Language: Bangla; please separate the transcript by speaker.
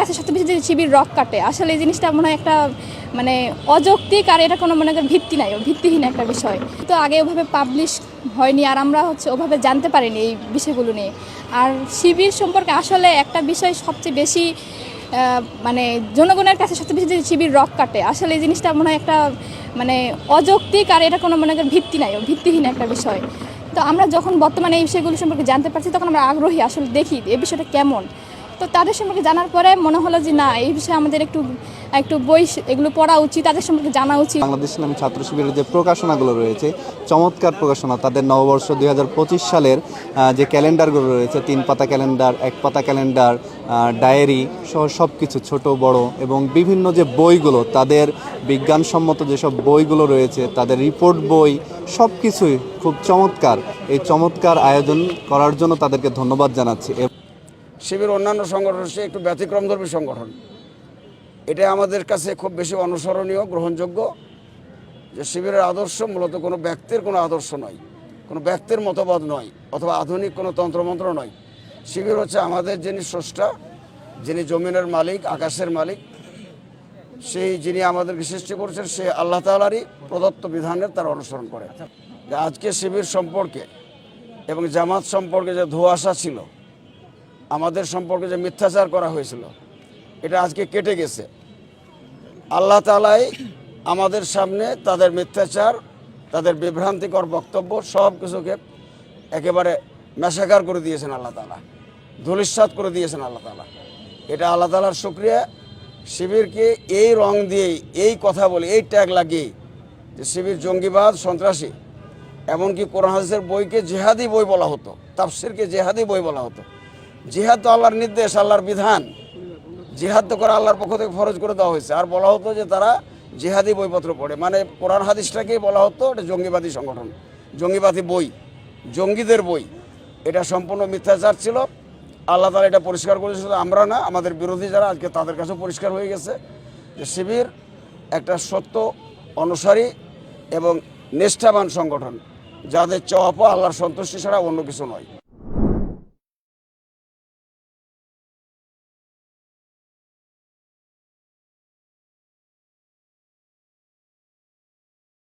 Speaker 1: কাছে সবচেয়ে বেশি যে শিবির রক কাটে, আসলে এই জিনিসটা মনে হয় একটা মানে অযৌক্তিক, আর এটা কোনো মনে করেন ভিত্তি নাই, ভিত্তিহীন একটা বিষয়। তো আগে ওভাবে পাবলিশ হয়নি, আর আমরা ওভাবে জানতে পারিনি এই বিষয়গুলো নিয়ে। আর শিবির সম্পর্কে আসলে একটা বিষয় সবচেয়ে বেশি মানে জনগণের কাছে সবচেয়ে বেশি যে শিবির রক কাটে, আসলে এই জিনিসটা মনে হয় একটা মানে অযৌক্তিক, আর এটা কোনো মনে করেন ভিত্তি নাই, ভিত্তিহীন একটা বিষয়। তো আমরা যখন বর্তমানে এই বিষয়গুলো সম্পর্কে জানতে পারছি, তখন আমরা আগ্রহী আসলে দেখি এই বিষয়টা কেমন। তো তাদের সম্পর্কে জানার পরে মনে হলো যে না, এই বিষয়ে আমাদের একটু একটু বই এগুলো পড়া উচিত, তাদের সম্পর্কে জানা উচিত।
Speaker 2: বাংলাদেশ ইসলামী ছাত্র শিবিরের যে প্রকাশনাগুলো রয়েছে, চমৎকার প্রকাশনা। তাদের নববর্ষ 2025 সালের যে ক্যালেন্ডারগুলো রয়েছে, 3 পাতা ক্যালেন্ডার, 1 পাতা ক্যালেন্ডার, ডায়েরি সহ সব কিছু, ছোট বড়, এবং বিভিন্ন যে বইগুলো, তাদের বিজ্ঞানসম্মত যেসব বইগুলো রয়েছে, তাদের রিপোর্ট বই, সব কিছুই খুব চমৎকার। এই চমৎকার আয়োজন করার জন্য তাদেরকে ধন্যবাদ জানাচ্ছি।
Speaker 3: শিবির অন্যান্য সংগঠনের চেয়ে একটু ব্যতিক্রমধর্মী সংগঠন। এটা আমাদের কাছে খুব বেশি অনুসরণীয়, গ্রহণযোগ্য। যে শিবিরের আদর্শ মূলত কোনো ব্যক্তির কোনো আদর্শ নয়, কোনো ব্যক্তির মতবাদ নয়, অথবা আধুনিক কোনো তন্ত্রমন্ত্র নয়। শিবির হচ্ছে আমাদের যিনি স্রষ্টা, যিনি জমিনের মালিক, আকাশের মালিক, সেই যিনি আমাদেরকে সৃষ্টি করেছেন, সে আল্লাহ তাআলারই প্রদত্ত বিধানের তার অনুসরণ করে। আজকে শিবির সম্পর্কে এবং জামাত সম্পর্কে যে ধোঁয়াশা ছিল, আমাদের সম্পর্কে যে মিথ্যাচার করা হয়েছিল, এটা আজকে কেটে গেছে। আল্লাহ তাআলাই আমাদের সামনে তাদের মিথ্যাচার, তাদের বিভ্রান্তিকর বক্তব্য সব কিছুকে একেবারে মেশাকার করে দিয়েছেন আল্লাহ তাআলা, ধূলিসাৎ করে দিয়েছেন আল্লাহ তাআলা। এটা আল্লাহ তাআলার শুকরিয়া। শিবিরকে এই রং দিয়েই, এই কথা বলে, এই ট্যাগ লাগিয়ে যে শিবির জঙ্গিবাদ, সন্ত্রাসী, এমনকি কোরআন হাদিসের বইকে জেহাদি বই বলা হতো, তাফসিরকে জেহাদি বই বলা হতো। জিহাদ তো আল্লাহর নির্দেশ, আল্লাহর বিধান। জিহাদ তো করা আল্লাহর পক্ষ থেকে ফরজ করে দেওয়া হয়েছে। আর বলা হতো যে তারা জিহাদি বইপত্র পড়ে, মানে কোরআন হাদিসটাকেই বলা হতো এটা জঙ্গিবাদী সংগঠন, জঙ্গিবাদী বই, জঙ্গিদের বই। এটা সম্পূর্ণ মিথ্যাচার ছিল। আল্লাহ তাআলা এটা পরিষ্কার করেছে, শুধু আমরা না, আমাদের বিরোধী যারা, আজকে তাদের কাছেও পরিষ্কার হয়ে গেছে যে শিবির একটা সত্য অনুসারী এবং নিষ্ঠাবান সংগঠন, যাদের চাওয়া পাওয়া আল্লাহর সন্তুষ্টি ছাড়া অন্য কিছু নয়।